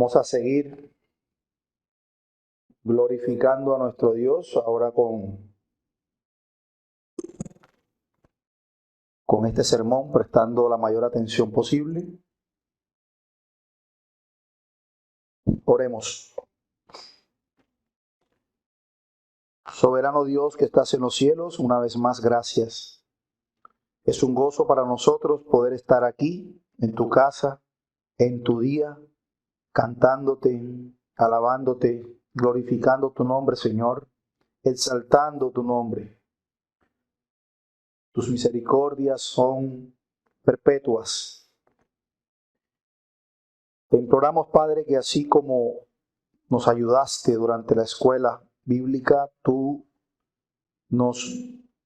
Vamos a seguir glorificando a nuestro Dios ahora con este sermón, prestando la mayor atención posible. Oremos. Soberano Dios que estás en los cielos, una vez más gracias. Es un gozo para nosotros poder estar aquí, en tu casa, en tu día, cantándote, alabándote, glorificando tu nombre, Señor, exaltando tu nombre. Tus misericordias son perpetuas. Te imploramos, Padre, que así como nos ayudaste durante la escuela bíblica, tú nos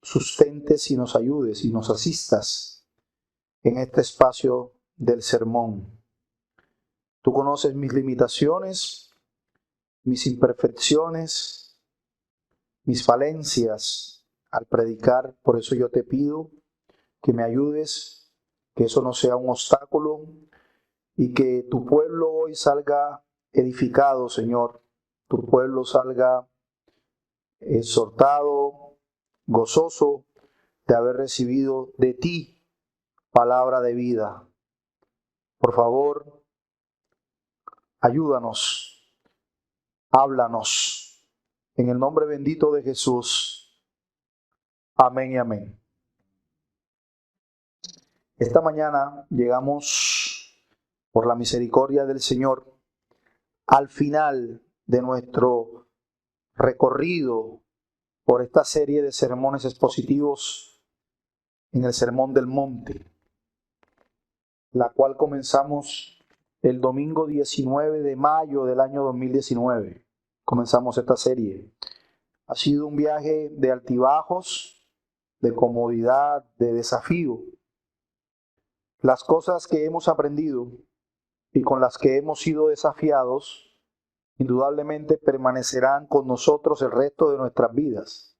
sustentes y nos ayudes y nos asistas en este espacio del sermón. Tú conoces mis limitaciones, mis imperfecciones, mis falencias al predicar. Por eso yo te pido que me ayudes, que eso no sea un obstáculo y que tu pueblo hoy salga edificado, Señor. Tu pueblo salga exhortado, gozoso de haber recibido de ti palabra de vida. Por favor, ayúdanos, háblanos. En el nombre bendito de Jesús. Amén y amén. Esta mañana llegamos, por la misericordia del Señor, al final de nuestro recorrido por esta serie de sermones expositivos en el Sermón del Monte, la cual comenzamos el domingo 19 de mayo del año 2019. Comenzamos esta serie. Ha sido un viaje de altibajos, de comodidad, de desafío. Las cosas que hemos aprendido y con las que hemos sido desafiados, indudablemente permanecerán con nosotros el resto de nuestras vidas.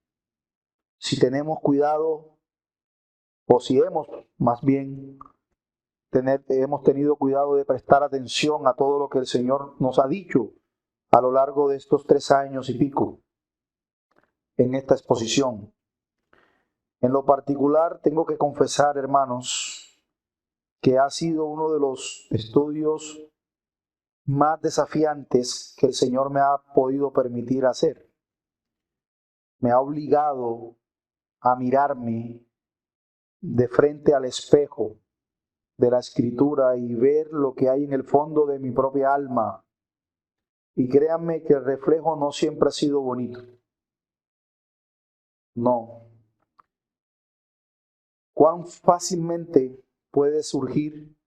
Si tenemos cuidado, o si hemos hemos tenido cuidado de prestar atención a todo lo que el Señor nos ha dicho a lo largo de estos 3 años y pico en esta exposición. En lo particular, tengo que confesar, hermanos, que ha sido uno de los estudios más desafiantes que el Señor me ha podido permitir hacer. Me ha obligado a mirarme de frente al espejo de la Escritura y ver lo que hay en el fondo de mi propia alma. Y créanme que el reflejo no siempre ha sido bonito. No. Cuán fácilmente puede surgir,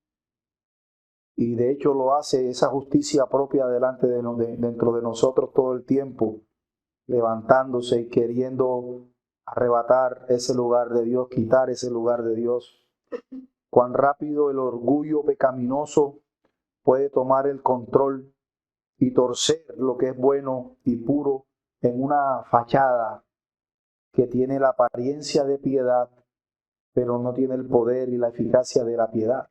y de hecho lo hace, esa justicia propia dentro de nosotros todo el tiempo, levantándose y queriendo arrebatar ese lugar de Dios, quitar ese lugar de Dios. Cuán rápido el orgullo pecaminoso puede tomar el control y torcer lo que es bueno y puro en una fachada que tiene la apariencia de piedad, pero no tiene el poder y la eficacia de la piedad.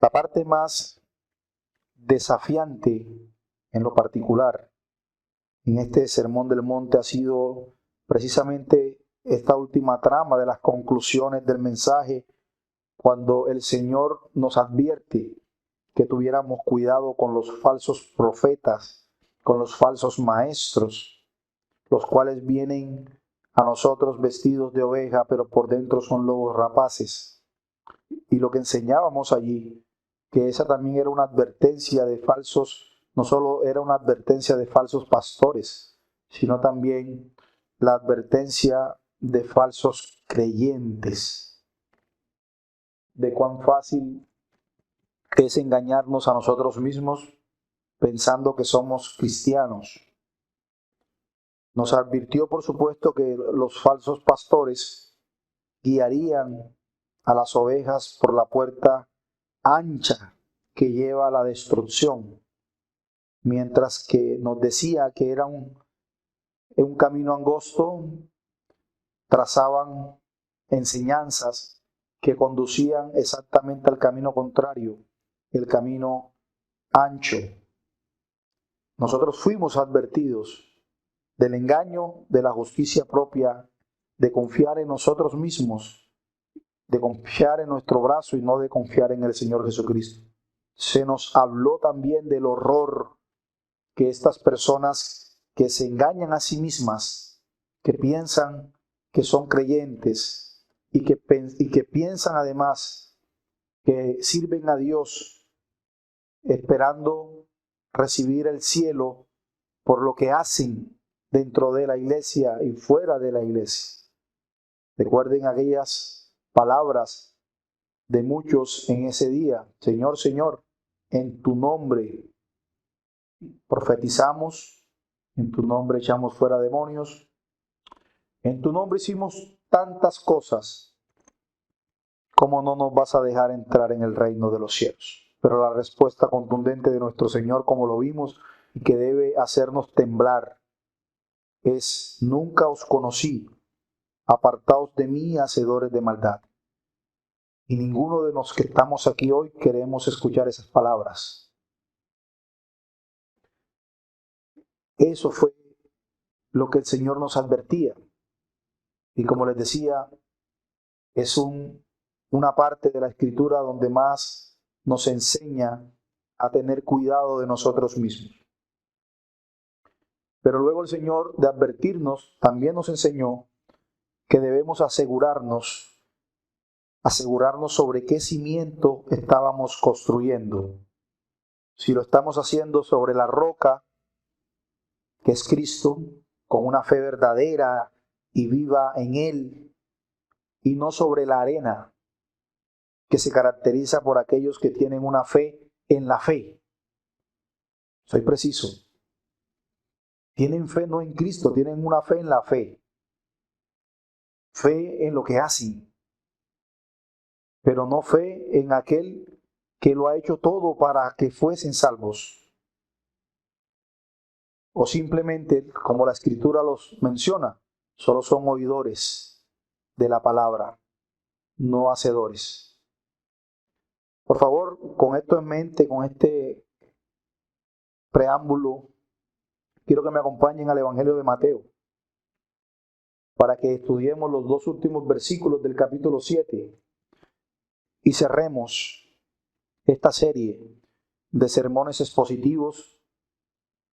La parte más desafiante en lo particular en este Sermón del Monte ha sido precisamente esta última trama de las conclusiones del mensaje, cuando el Señor nos advierte que tuviéramos cuidado con los falsos profetas, con los falsos maestros, los cuales vienen a nosotros vestidos de oveja, pero por dentro son lobos rapaces. Y lo que enseñábamos allí, que esa también era una advertencia de falsos, no solo era una advertencia de falsos pastores, sino también la advertencia de falsos creyentes, de cuán fácil es engañarnos a nosotros mismos pensando que somos cristianos. Nos advirtió, por supuesto, que los falsos pastores guiarían a las ovejas por la puerta ancha que lleva a la destrucción, mientras que nos decía que era un camino angosto, trazaban enseñanzas que conducían exactamente al camino contrario, el camino ancho. Nosotros fuimos advertidos del engaño de la justicia propia, de confiar en nosotros mismos, de confiar en nuestro brazo y no de confiar en el Señor Jesucristo. Se nos habló también del horror que estas personas que se engañan a sí mismas, que piensan que son creyentes y que piensan además que sirven a Dios esperando recibir el cielo por lo que hacen dentro de la iglesia y fuera de la iglesia. Recuerden aquellas palabras de muchos en ese día: Señor, Señor, en tu nombre profetizamos, en tu nombre echamos fuera demonios, en tu nombre hicimos tantas cosas, ¿cómo no nos vas a dejar entrar en el reino de los cielos? Pero la respuesta contundente de nuestro Señor, como lo vimos, y que debe hacernos temblar, es: nunca os conocí, apartaos de mí, hacedores de maldad. Y ninguno de los que estamos aquí hoy queremos escuchar esas palabras. Eso fue lo que el Señor nos advertía. Y como les decía, es una parte de la Escritura donde más nos enseña a tener cuidado de nosotros mismos. Pero luego el Señor, de advertirnos, también nos enseñó que debemos asegurarnos sobre qué cimiento estábamos construyendo. Si lo estamos haciendo sobre la roca, que es Cristo, con una fe verdadera y viva en Él, y no sobre la arena, que se caracteriza por aquellos que tienen una fe en la fe. Soy preciso. Tienen fe no en Cristo, tienen una fe en la fe. Fe en lo que hacen, pero no fe en aquel que lo ha hecho todo para que fuesen salvos. O simplemente, como la Escritura los menciona, solo son oidores de la palabra, no hacedores. Por favor, con esto en mente, con este preámbulo, quiero que me acompañen al Evangelio de Mateo, para que estudiemos los dos últimos versículos del capítulo 7 y cerremos esta serie de sermones expositivos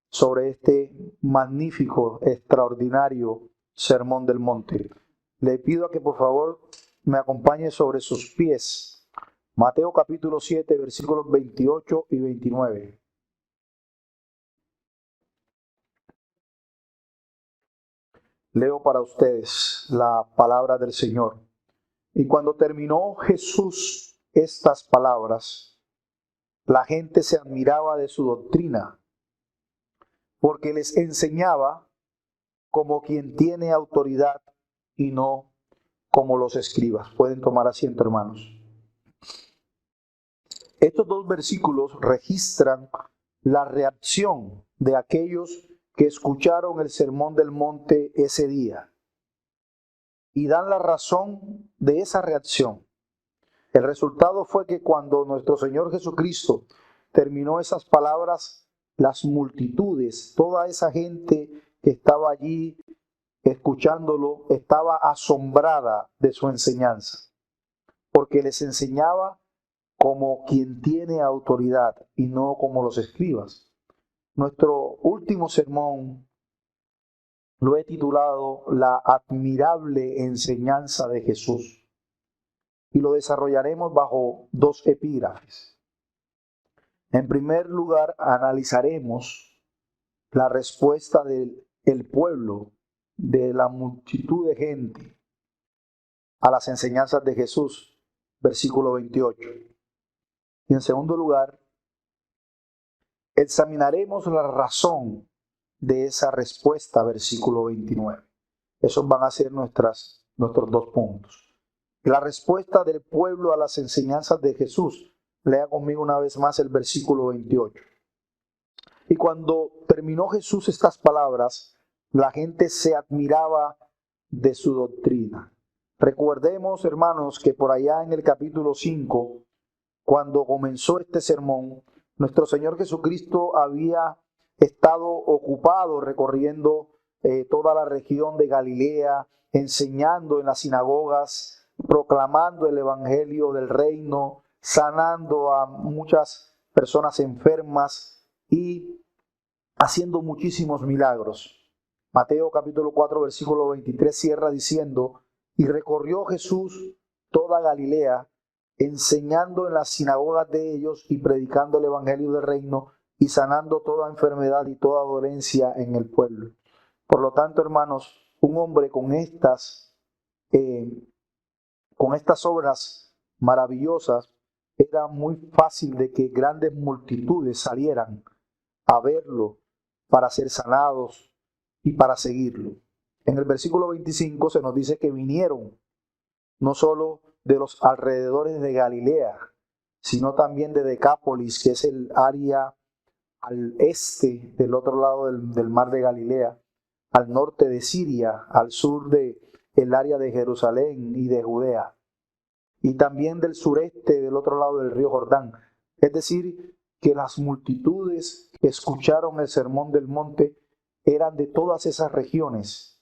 sobre este magnífico, extraordinario Sermón del Monte. Le pido a que por favor me acompañe sobre sus pies. Mateo capítulo 7, versículos 28 y 29. Leo para ustedes la palabra del Señor. Y cuando terminó Jesús estas palabras, la gente se admiraba de su doctrina, porque les enseñaba como quien tiene autoridad y no como los escribas. Pueden tomar asiento, hermanos. Estos dos versículos registran la reacción de aquellos que escucharon el Sermón del Monte ese día y dan la razón de esa reacción. El resultado fue que cuando nuestro Señor Jesucristo terminó esas palabras, las multitudes, toda esa gente que estaba allí escuchándolo, estaba asombrada de su enseñanza, porque les enseñaba como quien tiene autoridad y no como los escribas. Nuestro último sermón lo he titulado La admirable enseñanza de Jesús y lo desarrollaremos bajo dos epígrafes. En primer lugar, analizaremos la respuesta del pueblo, de la multitud de gente, a las enseñanzas de Jesús, versículo 28. Y en segundo lugar, examinaremos la razón de esa respuesta, versículo 29. Esos van a ser nuestros dos puntos. La respuesta del pueblo a las enseñanzas de Jesús. Lea conmigo una vez más el versículo 28. Y cuando terminó Jesús estas palabras, la gente se admiraba de su doctrina. Recordemos, hermanos, que por allá en el capítulo 5, cuando comenzó este sermón, nuestro Señor Jesucristo había estado ocupado recorriendo toda la región de Galilea, enseñando en las sinagogas, proclamando el evangelio del reino, sanando a muchas personas enfermas y haciendo muchísimos milagros. Mateo capítulo 4 versículo 23 cierra diciendo: y recorrió Jesús toda Galilea, enseñando en las sinagogas de ellos y predicando el evangelio del reino y sanando toda enfermedad y toda dolencia en el pueblo. Por lo tanto, hermanos, un hombre con estas obras maravillosas, era muy fácil de que grandes multitudes salieran a verlo para ser sanados y para seguirlo. En el versículo 25 se nos dice que vinieron no solo de los alrededores de Galilea, sino también de Decápolis, que es el área al este del otro lado del mar de Galilea, al norte de Siria, al sur del área de Jerusalén y de Judea, y también del sureste del otro lado del río Jordán. Es decir, que las multitudes que escucharon el sermón del monte eran de todas esas regiones.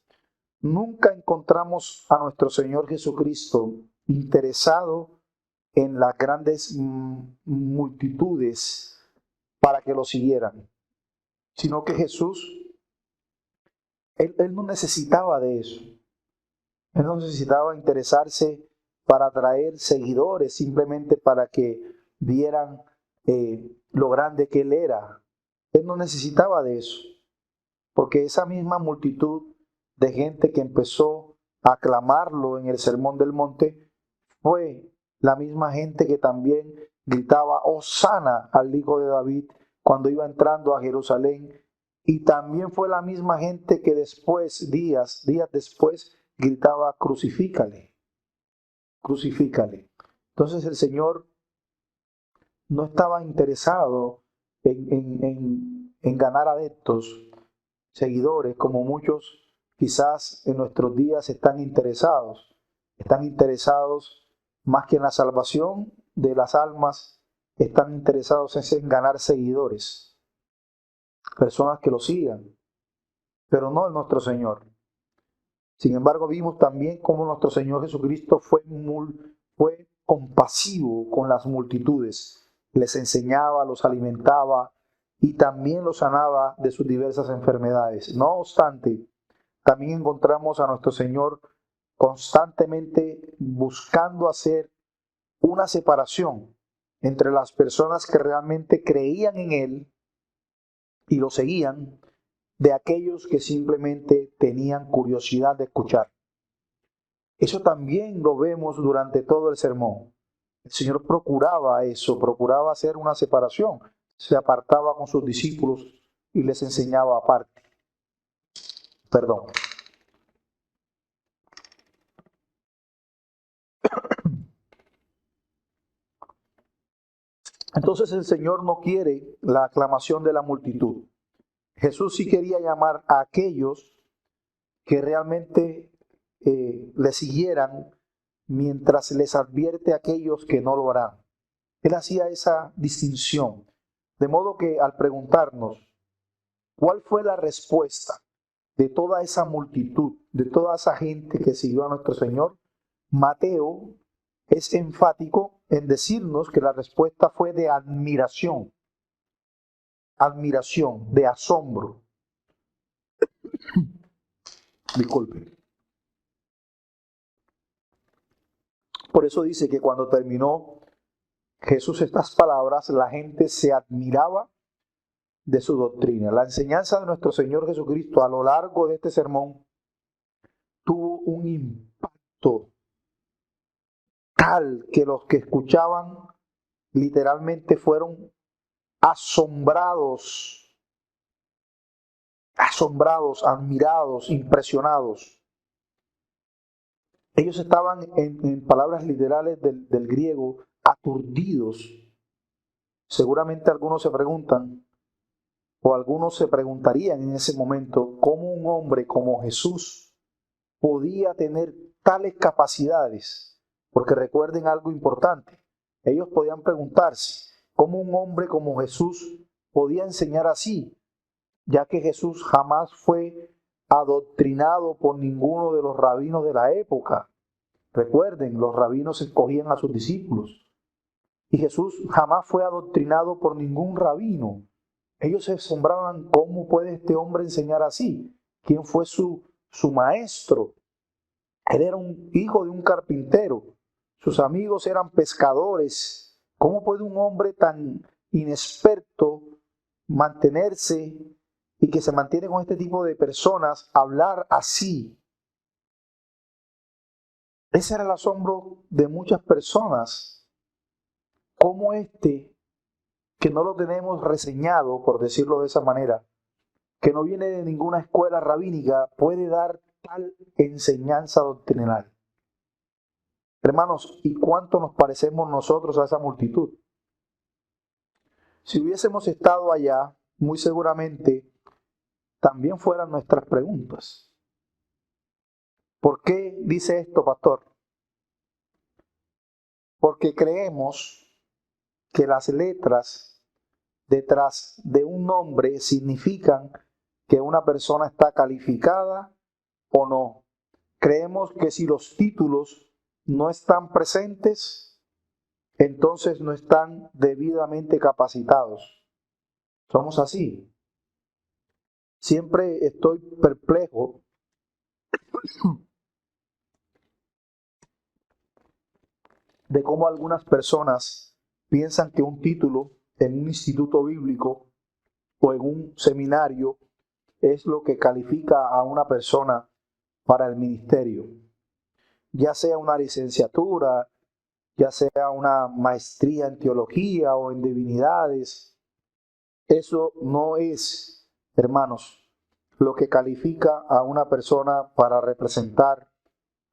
Nunca encontramos a nuestro Señor Jesucristo interesado en las grandes multitudes para que lo siguieran, sino que Jesús, él no necesitaba de eso. Él no necesitaba interesarse para atraer seguidores, simplemente para que vieran lo grande que Él era. Él no necesitaba de eso, porque esa misma multitud de gente que empezó a aclamarlo en el Sermón del Monte fue la misma gente que también gritaba Hosana al Hijo de David cuando iba entrando a Jerusalén, y también fue la misma gente que después, días después, gritaba crucifícale, crucifícale. Entonces el Señor no estaba interesado en ganar adeptos, seguidores, como muchos quizás en nuestros días están interesados más que en la salvación de las almas, están interesados en ganar seguidores, personas que lo sigan, pero no en nuestro Señor. Sin embargo, vimos también cómo nuestro Señor Jesucristo fue compasivo con las multitudes, les enseñaba, los alimentaba y también los sanaba de sus diversas enfermedades. No obstante, también encontramos a nuestro Señor constantemente buscando hacer una separación entre las personas que realmente creían en Él y lo seguían, de aquellos que simplemente tenían curiosidad de escuchar. Eso también lo vemos durante todo el sermón. El Señor procuraba eso, procuraba hacer una separación. Se apartaba con sus discípulos y les enseñaba aparte. Perdón. Entonces el Señor no quiere la aclamación de la multitud. Jesús sí quería llamar a aquellos que realmente le siguieran, mientras les advierte a aquellos que no lo harán. Él hacía esa distinción. De modo que al preguntarnos cuál fue la respuesta de toda esa multitud, de toda esa gente que siguió a nuestro Señor, Mateo es enfático en decirnos que la respuesta fue de admiración, de asombro. Disculpe. Por eso dice que cuando terminó Jesús estas palabras, la gente se admiraba de su doctrina. La enseñanza de nuestro Señor Jesucristo a lo largo de este sermón tuvo un impacto tal que los que escuchaban literalmente fueron asombrados, admirados, impresionados. Ellos estaban, en palabras literales del griego, aturdidos. Seguramente algunos se preguntan, o algunos se preguntarían en ese momento, cómo un hombre como Jesús podía tener tales capacidades. Porque recuerden algo importante, Ellos podían preguntarse cómo un hombre como Jesús podía enseñar así, ya que Jesús jamás fue adoctrinado por ninguno de los rabinos de la época. Recuerden, los rabinos escogían a sus discípulos. Y Jesús jamás fue adoctrinado por ningún rabino. Ellos se asombraban, ¿cómo puede este hombre enseñar así? ¿Quién fue su maestro? Él era un hijo de un carpintero. Sus amigos eran pescadores. ¿Cómo puede un hombre tan inexperto mantenerse y que se mantiene con este tipo de personas hablar así? Ese era el asombro de muchas personas. ¿Cómo que no lo tenemos reseñado, por decirlo de esa manera, que no viene de ninguna escuela rabínica, puede dar tal enseñanza doctrinal? Hermanos, ¿y cuánto nos parecemos nosotros a esa multitud? Si hubiésemos estado allá, muy seguramente también fueran nuestras preguntas. ¿Por qué dice esto, pastor? Porque creemos que las letras detrás de un nombre significan que una persona está calificada o no. Creemos que si los títulos no están presentes, entonces no están debidamente capacitados. Somos así. Siempre estoy perplejo de cómo algunas personas piensan que un título en un instituto bíblico o en un seminario es lo que califica a una persona para el ministerio. Ya sea una licenciatura, ya sea una maestría en teología o en divinidades, eso no es, hermanos, lo que califica a una persona para representar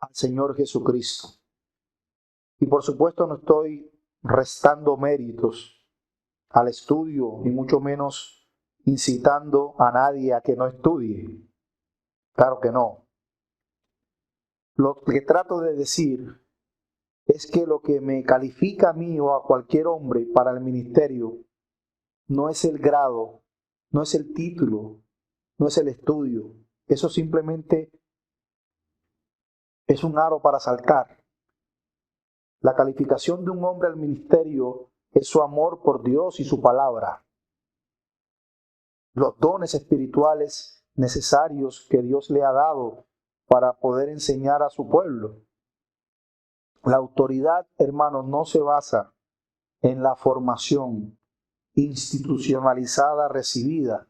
al Señor Jesucristo. Y por supuesto no estoy restando méritos al estudio, y mucho menos incitando a nadie a que no estudie. Claro que no. Lo que trato de decir es que lo que me califica a mí o a cualquier hombre para el ministerio no es el grado, no es el título, no es el estudio. Eso simplemente es un aro para saltar. La calificación de un hombre al ministerio es su amor por Dios y su palabra. Los dones espirituales necesarios que Dios le ha dado para poder enseñar a su pueblo. La autoridad, hermanos, no se basa en la formación institucionalizada recibida,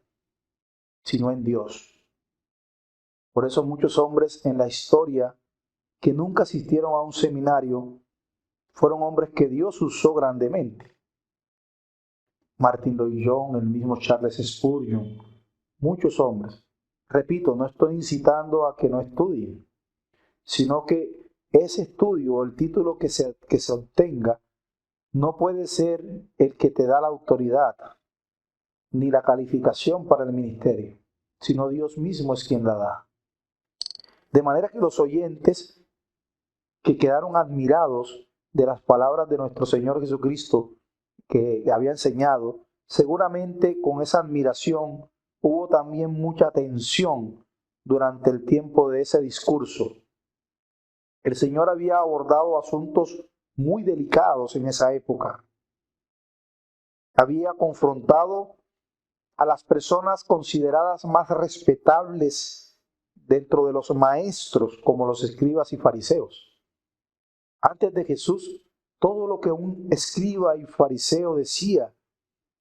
sino en Dios. Por eso muchos hombres en la historia que nunca asistieron a un seminario fueron hombres que Dios usó grandemente. Martin Lloyd-Jones, el mismo Charles Spurgeon, muchos hombres. Repito, no estoy incitando a que no estudien, sino que ese estudio o el título que se obtenga no puede ser el que te da la autoridad ni la calificación para el ministerio, sino Dios mismo es quien la da. De manera que los oyentes que quedaron admirados de las palabras de nuestro Señor Jesucristo que había enseñado, seguramente con esa admiración hubo también mucha tensión durante el tiempo de ese discurso. El Señor había abordado asuntos muy delicados en esa época. Había confrontado a las personas consideradas más respetables dentro de los maestros, como los escribas y fariseos. Antes de Jesús, todo lo que un escriba y fariseo decía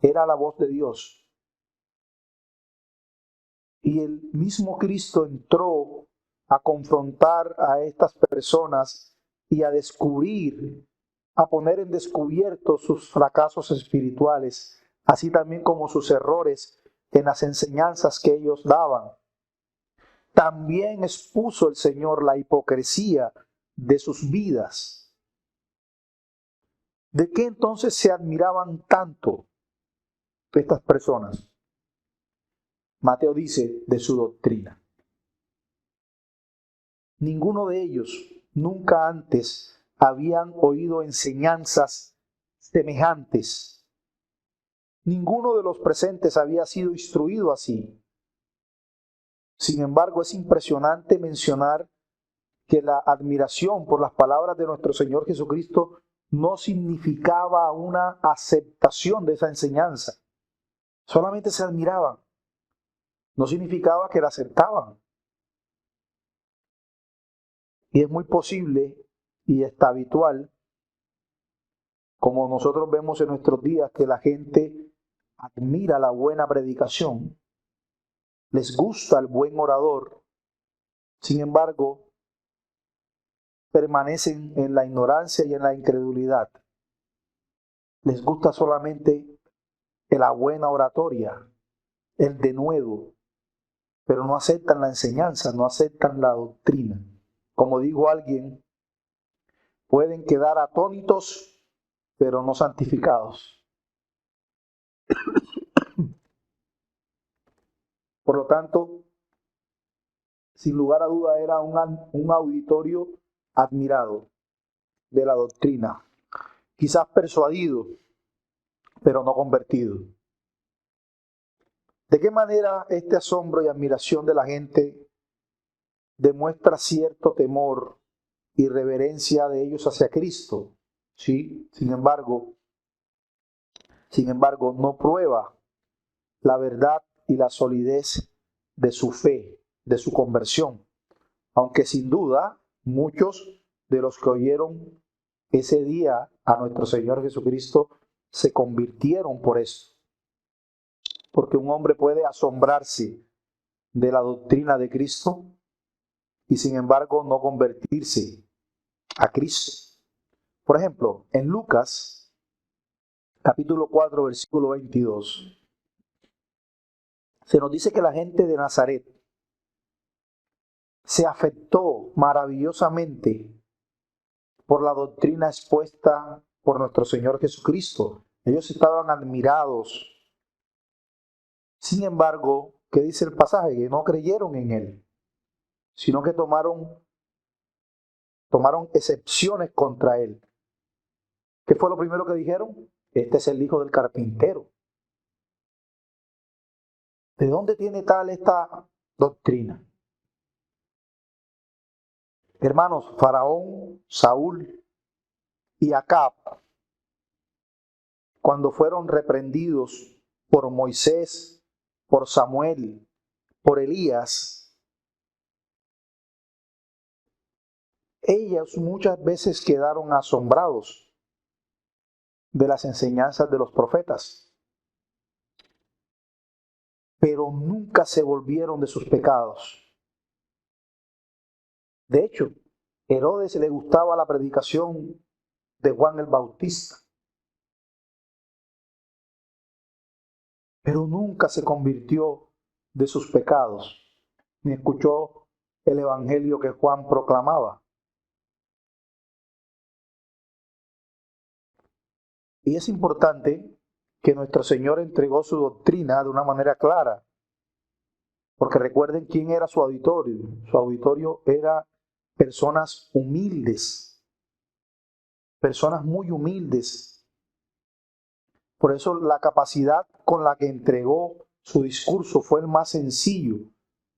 era la voz de Dios. Y el mismo Cristo entró a confrontar a estas personas y a descubrir, a poner en descubierto sus fracasos espirituales, así también como sus errores en las enseñanzas que ellos daban. También expuso el Señor la hipocresía de sus vidas. ¿De qué entonces se admiraban tanto estas personas? Mateo dice de su doctrina. Ninguno de ellos nunca antes habían oído enseñanzas semejantes. Ninguno de los presentes había sido instruido así. Sin embargo, es impresionante mencionar que la admiración por las palabras de nuestro Señor Jesucristo no significaba una aceptación de esa enseñanza. Solamente se admiraban. No significaba que la aceptaban. Y es muy posible y está habitual, como nosotros vemos en nuestros días, que la gente admira la buena predicación, les gusta el buen orador, sin embargo, permanecen en la ignorancia y en la incredulidad. Les gusta solamente la buena oratoria, el denuedo, pero no aceptan la enseñanza, no aceptan la doctrina. Como dijo alguien, pueden quedar atónitos, pero no santificados. Por lo tanto, sin lugar a duda era un auditorio admirado de la doctrina, quizás persuadido, pero no convertido. ¿De qué manera este asombro y admiración de la gente demuestra cierto temor y reverencia de ellos hacia Cristo? Sí, sin embargo, no prueba la verdad y la solidez de su fe, de su conversión, aunque sin duda muchos de los que oyeron ese día a nuestro Señor Jesucristo se convirtieron por eso. Porque un hombre puede asombrarse de la doctrina de Cristo y sin embargo no convertirse a Cristo. Por ejemplo, en Lucas, capítulo 4, versículo 22, se nos dice que la gente de Nazaret se afectó maravillosamente por la doctrina expuesta por nuestro Señor Jesucristo. Ellos estaban admirados. Sin embargo, ¿qué dice el pasaje? Que no creyeron en Él, sino que tomaron excepciones contra Él. ¿Qué fue lo primero que dijeron? Este es el hijo del carpintero. ¿De dónde tiene tal esta doctrina? Hermanos, Faraón, Saúl y Acab, cuando fueron reprendidos por Moisés, por Samuel, por Elías, ellos muchas veces quedaron asombrados de las enseñanzas de los profetas, pero nunca se volvieron de sus pecados. De hecho, Herodes le gustaba la predicación de Juan el Bautista, pero nunca se convirtió de sus pecados, ni escuchó el evangelio que Juan proclamaba. Y es importante que nuestro Señor entregó su doctrina de una manera clara, porque recuerden quién era su auditorio. Su auditorio era personas humildes, personas muy humildes. Por eso la capacidad con la que entregó su discurso fue el más sencillo,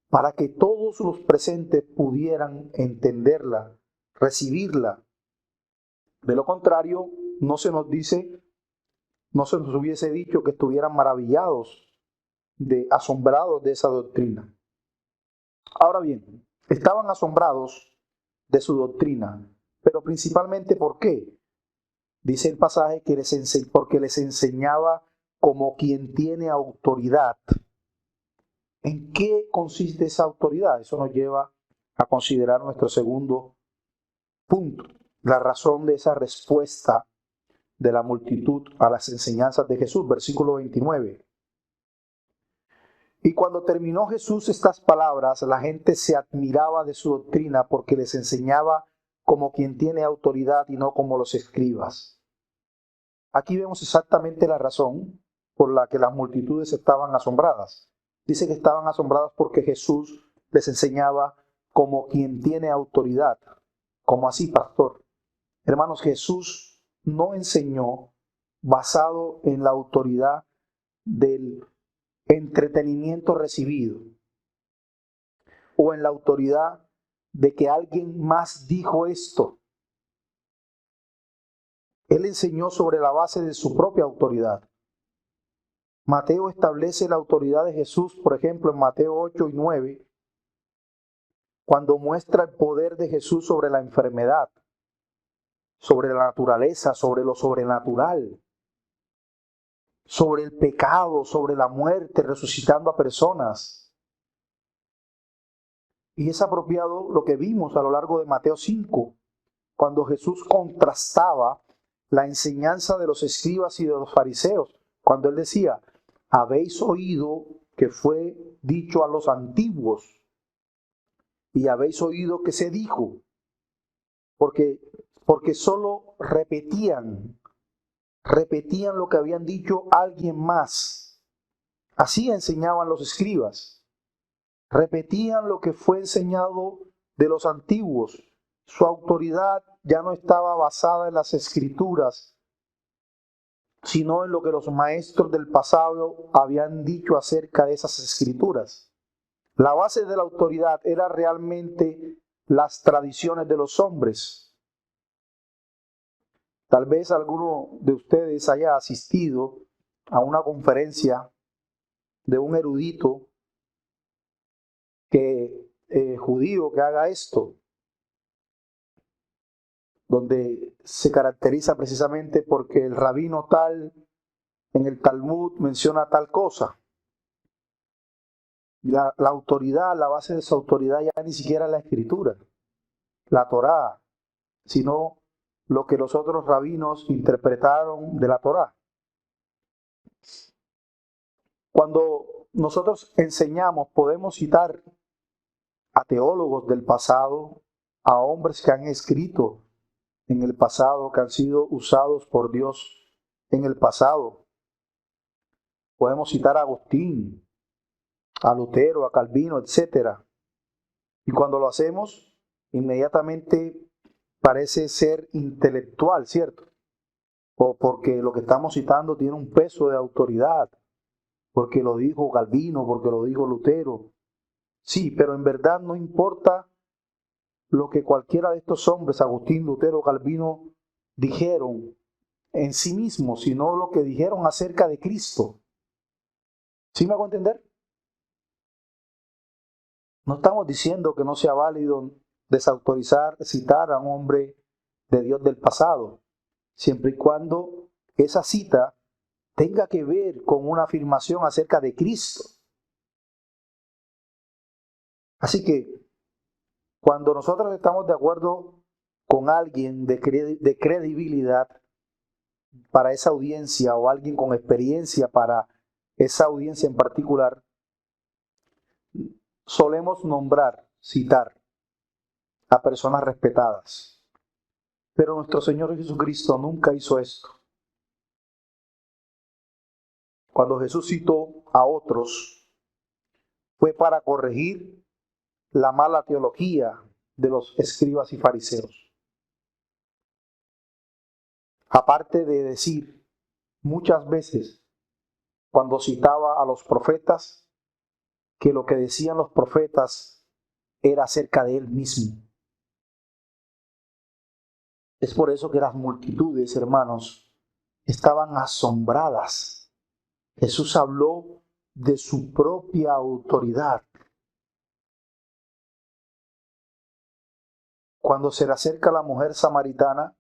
para que todos los presentes pudieran entenderla, recibirla. De lo contrario, no se nos hubiese dicho que estuvieran maravillados, asombrados de esa doctrina. Ahora bien, estaban asombrados de su doctrina, pero principalmente ¿por qué? Dice el pasaje que porque les enseñaba como quien tiene autoridad. ¿En qué consiste esa autoridad? Eso nos lleva a considerar nuestro segundo punto, la razón de esa respuesta de la multitud a las enseñanzas de Jesús, versículo 29. Y cuando terminó Jesús estas palabras, la gente se admiraba de su doctrina porque les enseñaba como quien tiene autoridad y no como los escribas. Aquí vemos exactamente la razón por la que las multitudes estaban asombradas. Dice que estaban asombradas porque Jesús les enseñaba como quien tiene autoridad. ¿Cómo así, pastor? Hermanos, Jesús no enseñó basado en la autoridad del entretenimiento recibido o en la autoridad de que alguien más dijo esto. Él enseñó sobre la base de su propia autoridad. Mateo establece la autoridad de Jesús, por ejemplo, en Mateo 8 y 9, cuando muestra el poder de Jesús sobre la enfermedad, sobre la naturaleza, sobre lo sobrenatural, sobre el pecado, sobre la muerte, resucitando a personas. Y es apropiado lo que vimos a lo largo de Mateo 5, cuando Jesús contrastaba la enseñanza de los escribas y de los fariseos, cuando él decía: habéis oído que fue dicho a los antiguos, y habéis oído que se dijo, porque solo repetían lo que habían dicho alguien más. Así enseñaban los escribas. Repetían lo que fue enseñado de los antiguos. Su autoridad ya no estaba basada en las escrituras, sino en lo que los maestros del pasado habían dicho acerca de esas escrituras. La base de la autoridad era realmente las tradiciones de los hombres. Tal vez alguno de ustedes haya asistido a una conferencia de un erudito judío que haga esto, donde se caracteriza precisamente porque el rabino tal en el Talmud menciona tal cosa. La autoridad, la base de su autoridad ya ni siquiera es la escritura, la Torá, sino lo que los otros rabinos interpretaron de la Torá. Cuando nosotros enseñamos, podemos citar a teólogos del pasado, a hombres que han escrito en el pasado, que han sido usados por Dios en el pasado. Podemos citar a Agustín, a Lutero, a Calvino, etc. Y cuando lo hacemos, inmediatamente parece ser intelectual, ¿cierto? O porque lo que estamos citando tiene un peso de autoridad, porque lo dijo Calvino, porque lo dijo Lutero. Sí, pero en verdad no importa lo que cualquiera de estos hombres, Agustín, Lutero, Calvino, dijeron en sí mismos, sino lo que dijeron acerca de Cristo. ¿Sí me hago entender? No estamos diciendo que no sea válido desautorizar, citar a un hombre de Dios del pasado, siempre y cuando esa cita tenga que ver con una afirmación acerca de Cristo. Así que cuando nosotros estamos de acuerdo con alguien de credibilidad para esa audiencia o alguien con experiencia para esa audiencia en particular, solemos nombrar, citar a personas respetadas. Pero nuestro Señor Jesucristo nunca hizo esto. Cuando Jesús citó a otros, fue para corregir la mala teología de los escribas y fariseos. Aparte de decir muchas veces, cuando citaba a los profetas, que lo que decían los profetas era acerca de él mismo. Es por eso que las multitudes, hermanos, estaban asombradas. Jesús habló de su propia autoridad. Cuando se le acerca a la mujer samaritana,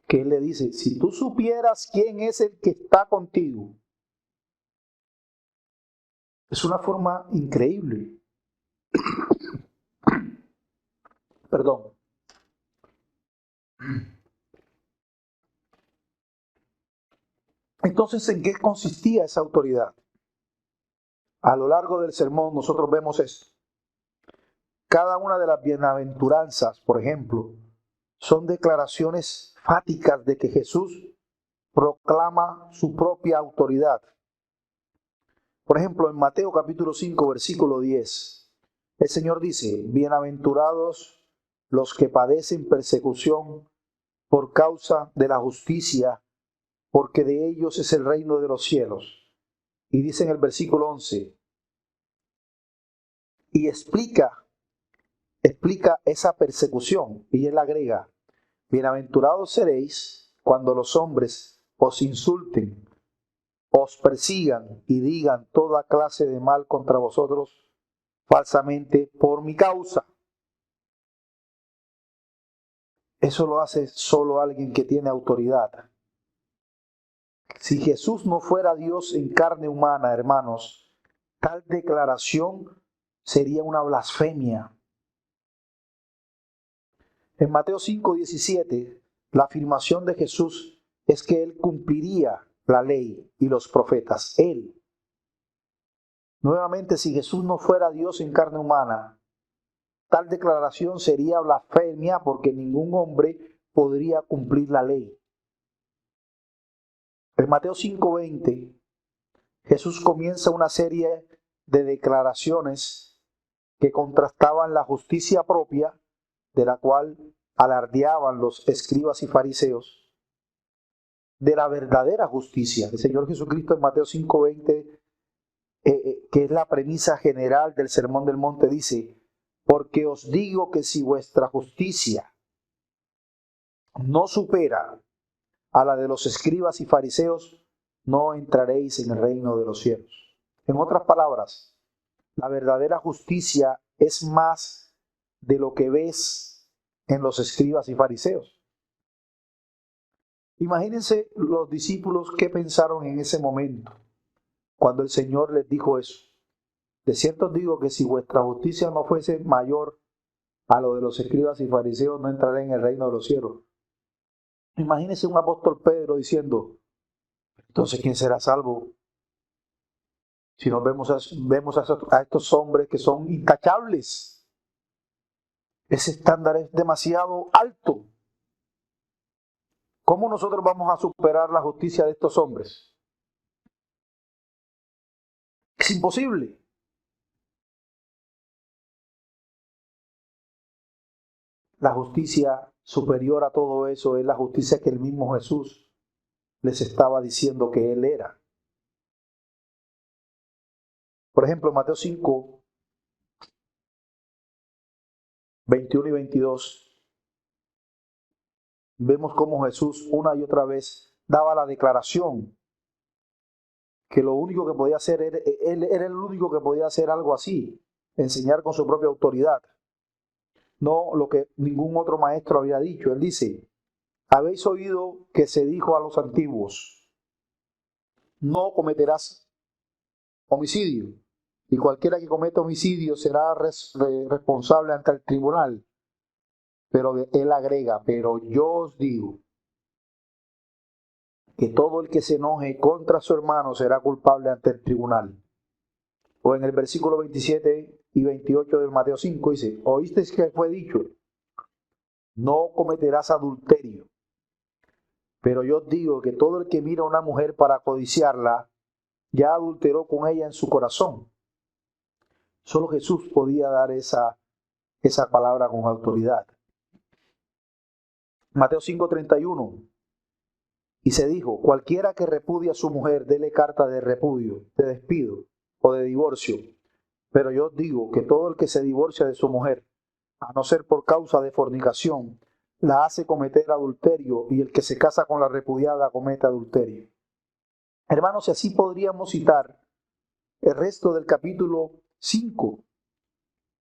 que él le dice: si tú supieras quién es el que está contigo. Es una forma increíble. Perdón. Entonces, ¿en qué consistía esa autoridad? A lo largo del sermón nosotros vemos esto. Cada una de las bienaventuranzas, por ejemplo, son declaraciones fáticas de que Jesús proclama su propia autoridad. Por ejemplo, en Mateo capítulo 5, versículo 10, el Señor dice: bienaventurados los que padecen persecución por causa de la justicia, porque de ellos es el reino de los cielos. Y dice en el versículo 11, y explica esa persecución, y él agrega, bienaventurados seréis cuando los hombres os insulten, os persigan y digan toda clase de mal contra vosotros falsamente por mi causa. Eso lo hace solo alguien que tiene autoridad. Si Jesús no fuera Dios en carne humana, hermanos, tal declaración sería una blasfemia. En Mateo 5:17, la afirmación de Jesús es que Él cumpliría la ley y los profetas. Él. Nuevamente, si Jesús no fuera Dios en carne humana, tal declaración sería blasfemia porque ningún hombre podría cumplir la ley. En Mateo 5:20, Jesús comienza una serie de declaraciones que contrastaban la justicia propia, de la cual alardeaban los escribas y fariseos, de la verdadera justicia. El Señor Jesucristo en Mateo 5:20, que es la premisa general del Sermón del Monte, dice, porque os digo que si vuestra justicia no supera a la de los escribas y fariseos, no entraréis en el reino de los cielos. En otras palabras, la verdadera justicia es más de lo que ves en los escribas y fariseos. Imagínense los discípulos qué pensaron en ese momento, cuando el Señor les dijo eso. De cierto os digo que si vuestra justicia no fuese mayor a lo de los escribas y fariseos, no entraré en el reino de los cielos. Imagínense un apóstol Pedro diciendo, entonces ¿quién será salvo? Si nos vemos a estos hombres que son intachables. Ese estándar es demasiado alto. ¿Cómo nosotros vamos a superar la justicia de estos hombres? Es imposible. La justicia superior a todo eso es la justicia que el mismo Jesús les estaba diciendo que Él era. Por ejemplo, Mateo 5, 21 y 22, vemos cómo Jesús una y otra vez daba la declaración que lo único que podía hacer, él era el único que podía hacer algo así, enseñar con su propia autoridad. No lo que ningún otro maestro había dicho. Él dice, habéis oído que se dijo a los antiguos, no cometerás homicidio, y cualquiera que cometa homicidio será responsable ante el tribunal. Pero él agrega, pero yo os digo que todo el que se enoje contra su hermano será culpable ante el tribunal. O en el versículo 27 y 28 del Mateo 5 dice, oísteis que fue dicho, no cometerás adulterio. Pero yo os digo que todo el que mira a una mujer para codiciarla, ya adulteró con ella en su corazón. Solo Jesús podía dar esa palabra con autoridad. Mateo 5:31. Y se dijo, cualquiera que repudie a su mujer, dele carta de repudio, de despido o de divorcio. Pero yo os digo que todo el que se divorcia de su mujer, a no ser por causa de fornicación, la hace cometer adulterio, y el que se casa con la repudiada comete adulterio. Hermanos, y así podríamos citar el resto del capítulo 5.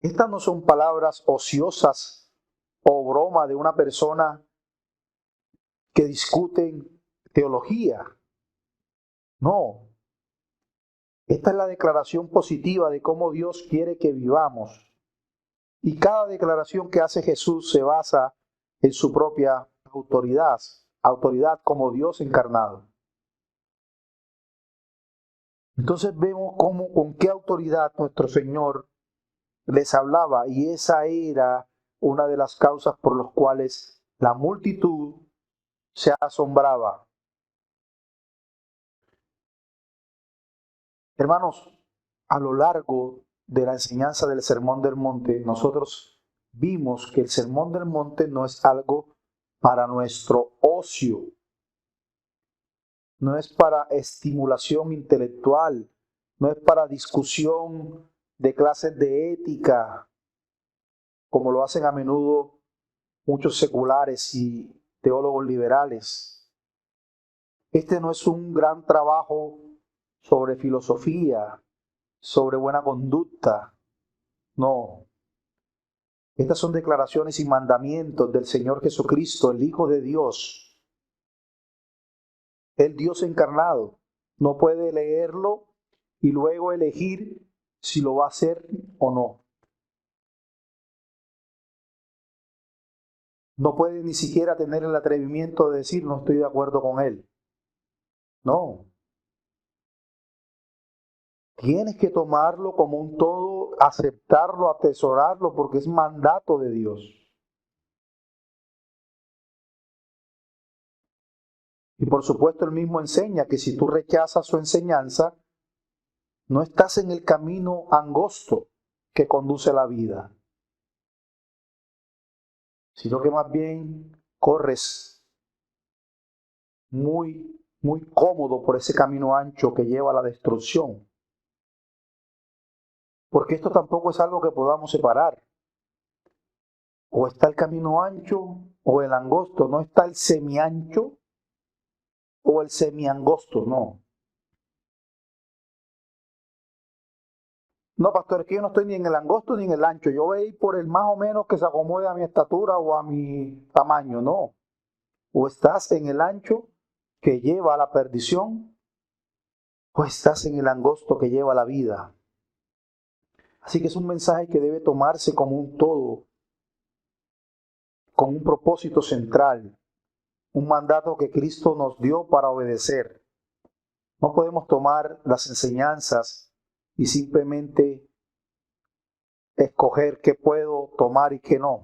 Estas no son palabras ociosas o broma de una persona que discuten teología. No. Esta es la declaración positiva de cómo Dios quiere que vivamos. Y cada declaración que hace Jesús se basa en su propia autoridad como Dios encarnado. Entonces vemos con qué autoridad nuestro Señor les hablaba, y esa era una de las causas por las cuales la multitud se asombraba. Hermanos, a lo largo de la enseñanza del Sermón del Monte, nosotros vimos que el Sermón del Monte no es algo para nuestro ocio. no es para estimulación intelectual, no es para discusión de clases de ética, como lo hacen a menudo muchos seculares y teólogos liberales. Este no es un gran trabajo sobre filosofía, sobre buena conducta, no. Estas son declaraciones y mandamientos del Señor Jesucristo, el Hijo de Dios, el Dios encarnado. No puede leerlo y luego elegir si lo va a hacer o no. No puede ni siquiera tener el atrevimiento de decir no estoy de acuerdo con él. No. Tienes que tomarlo como un todo, aceptarlo, atesorarlo, porque es mandato de Dios. Y por supuesto él mismo enseña que si tú rechazas su enseñanza, no estás en el camino angosto que conduce a la vida, sino que más bien corres muy, muy cómodo por ese camino ancho que lleva a la destrucción. Porque esto tampoco es algo que podamos separar. O está el camino ancho o el angosto, no está el semiancho o el semiangosto, no. No, pastor, es que yo no estoy ni en el angosto ni en el ancho. Yo voy a ir por el más o menos que se acomode a mi estatura o a mi tamaño, no. O estás en el ancho que lleva a la perdición o estás en el angosto que lleva a la vida. Así que es un mensaje que debe tomarse como un todo, con un propósito central, un mandato que Cristo nos dio para obedecer. No podemos tomar las enseñanzas y simplemente escoger qué puedo tomar y qué no.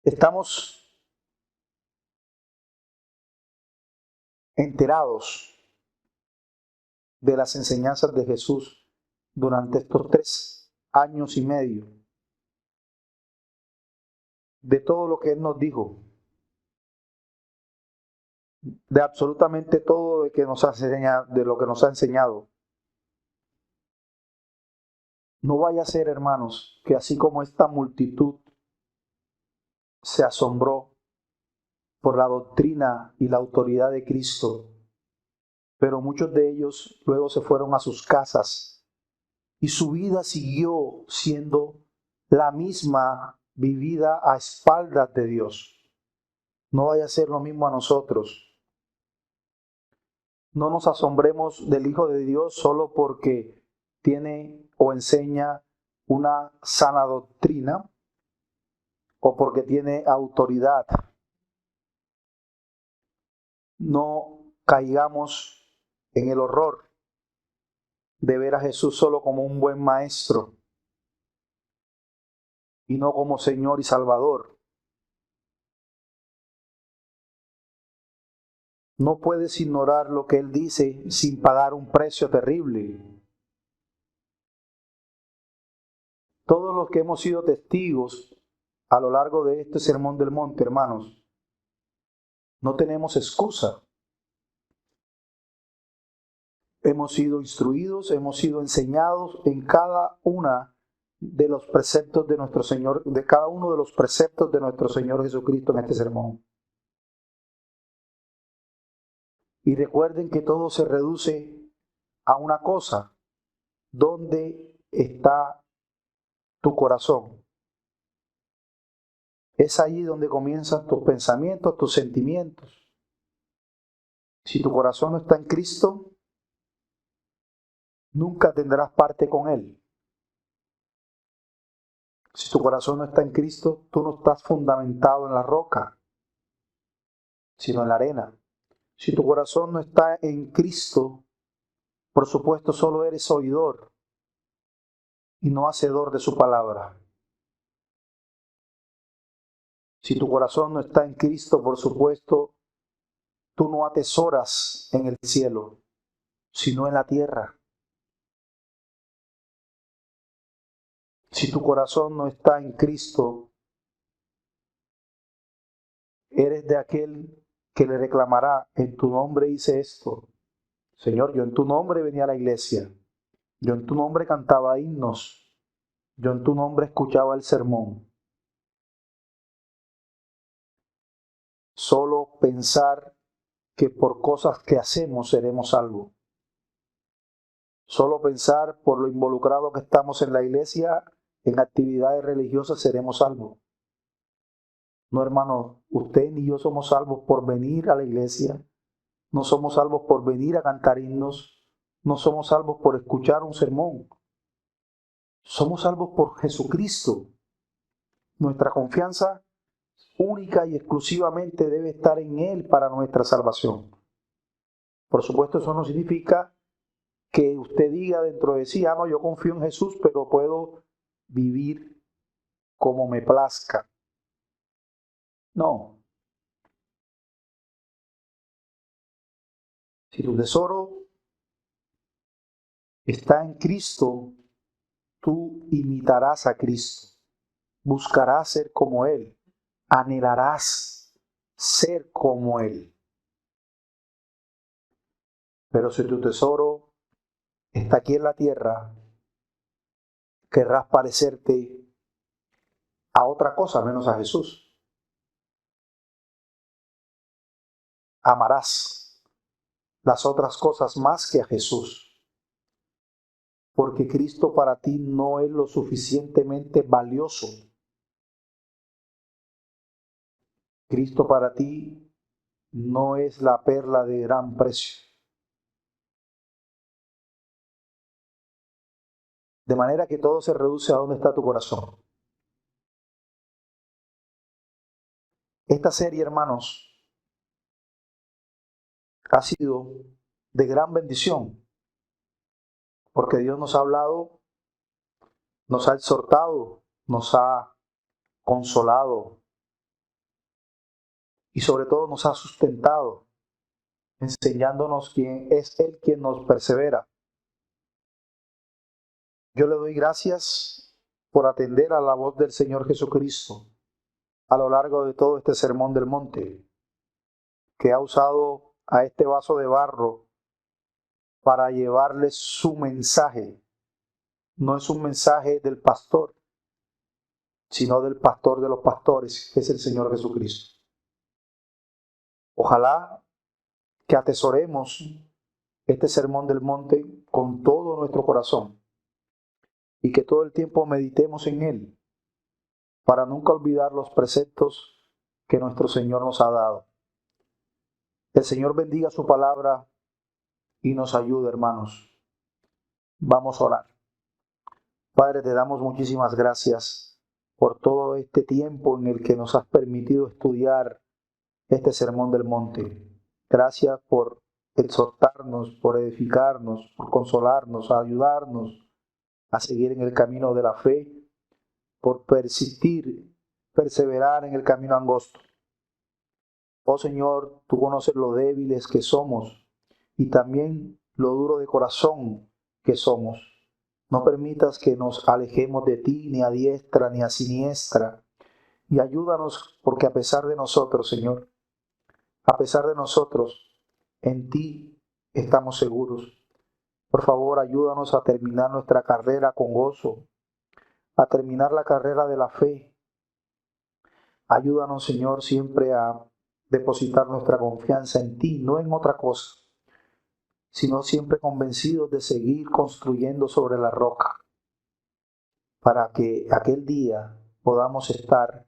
Estamos enterados de las enseñanzas de Jesús durante estos 3 años y medio, de todo lo que Él nos dijo, de absolutamente todo de lo que nos ha enseñado. No vaya a ser, hermanos, que así como esta multitud se asombró por la doctrina y la autoridad de Cristo, pero muchos de ellos luego se fueron a sus casas y su vida siguió siendo la misma vivida a espaldas de Dios. No vaya a ser lo mismo a nosotros. No nos asombremos del Hijo de Dios solo porque tiene o enseña una sana doctrina o porque tiene autoridad. No caigamos en el horror de ver a Jesús solo como un buen maestro y no como Señor y Salvador. No puedes ignorar lo que Él dice sin pagar un precio terrible. Todos los que hemos sido testigos a lo largo de este Sermón del Monte, hermanos, no tenemos excusa. Hemos sido instruidos, hemos sido enseñados en cada una de los preceptos de nuestro Señor, de cada uno de los preceptos de nuestro Señor Jesucristo en este sermón. Y recuerden que todo se reduce a una cosa: ¿dónde está tu corazón? Es allí donde comienzan tus pensamientos, tus sentimientos. Si tu corazón no está en Cristo, nunca tendrás parte con Él. Si tu corazón no está en Cristo, tú no estás fundamentado en la roca, sino en la arena. Si tu corazón no está en Cristo, por supuesto solo eres oidor y no hacedor de su palabra. Si tu corazón no está en Cristo, por supuesto, tú no atesoras en el cielo, sino en la tierra. Si tu corazón no está en Cristo, eres de aquel que le reclamará: en tu nombre hice esto. Señor, yo en tu nombre venía a la iglesia. Yo en tu nombre cantaba himnos. Yo en tu nombre escuchaba el sermón. Solo pensar que por cosas que hacemos seremos salvos. Solo pensar por lo involucrado que estamos en la iglesia, en actividades religiosas, seremos salvos. No, hermano, usted ni yo somos salvos por venir a la iglesia. No somos salvos por venir a cantar himnos. No somos salvos por escuchar un sermón. Somos salvos por Jesucristo. Nuestra confianza única y exclusivamente debe estar en Él para nuestra salvación. Por supuesto, eso no significa que usted diga dentro de sí: no, yo confío en Jesús, pero puedo vivir como me plazca. No. Si tu tesoro está en Cristo, tú imitarás a Cristo. Buscarás ser como Él. Anhelarás ser como Él. Pero si tu tesoro está aquí en la tierra, querrás parecerte a otra cosa menos a Jesús. Amarás las otras cosas más que a Jesús, porque Cristo para ti no es lo suficientemente valioso. Cristo para ti no es la perla de gran precio. De manera que todo se reduce a dónde está tu corazón. Esta serie, hermanos, ha sido de gran bendición, porque Dios nos ha hablado, nos ha exhortado, nos ha consolado y sobre todo nos ha sustentado, enseñándonos quién es Él quien nos persevera. Yo le doy gracias por atender a la voz del Señor Jesucristo a lo largo de todo este sermón del monte, que ha usado a este vaso de barro para llevarles su mensaje. No es un mensaje del pastor, sino del pastor de los pastores, que es el Señor Jesucristo. Ojalá que atesoremos este sermón del monte con todo nuestro corazón y que todo el tiempo meditemos en él para nunca olvidar los preceptos que nuestro Señor nos ha dado. El Señor bendiga su palabra y nos ayude, hermanos. Vamos a orar. Padre, te damos muchísimas gracias por todo este tiempo en el que nos has permitido estudiar este sermón del monte. Gracias por exhortarnos, por edificarnos, por consolarnos, ayudarnos a seguir en el camino de la fe, por persistir, perseverar en el camino angosto. Oh Señor, tú conoces lo débiles que somos y también lo duro de corazón que somos. No permitas que nos alejemos de ti ni a diestra ni a siniestra. Y ayúdanos, porque a pesar de nosotros, Señor, a pesar de nosotros, en ti estamos seguros. Por favor, ayúdanos a terminar nuestra carrera con gozo, a terminar la carrera de la fe. Ayúdanos, Señor, siempre a depositar nuestra confianza en ti, no en otra cosa, sino siempre convencidos de seguir construyendo sobre la roca, para que aquel día podamos estar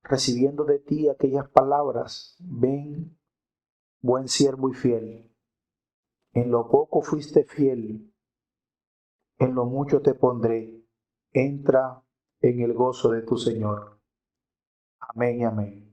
recibiendo de ti aquellas palabras: ven, buen siervo y fiel. En lo poco fuiste fiel, en lo mucho te pondré. Entra en el gozo de tu Señor. Amén y amén.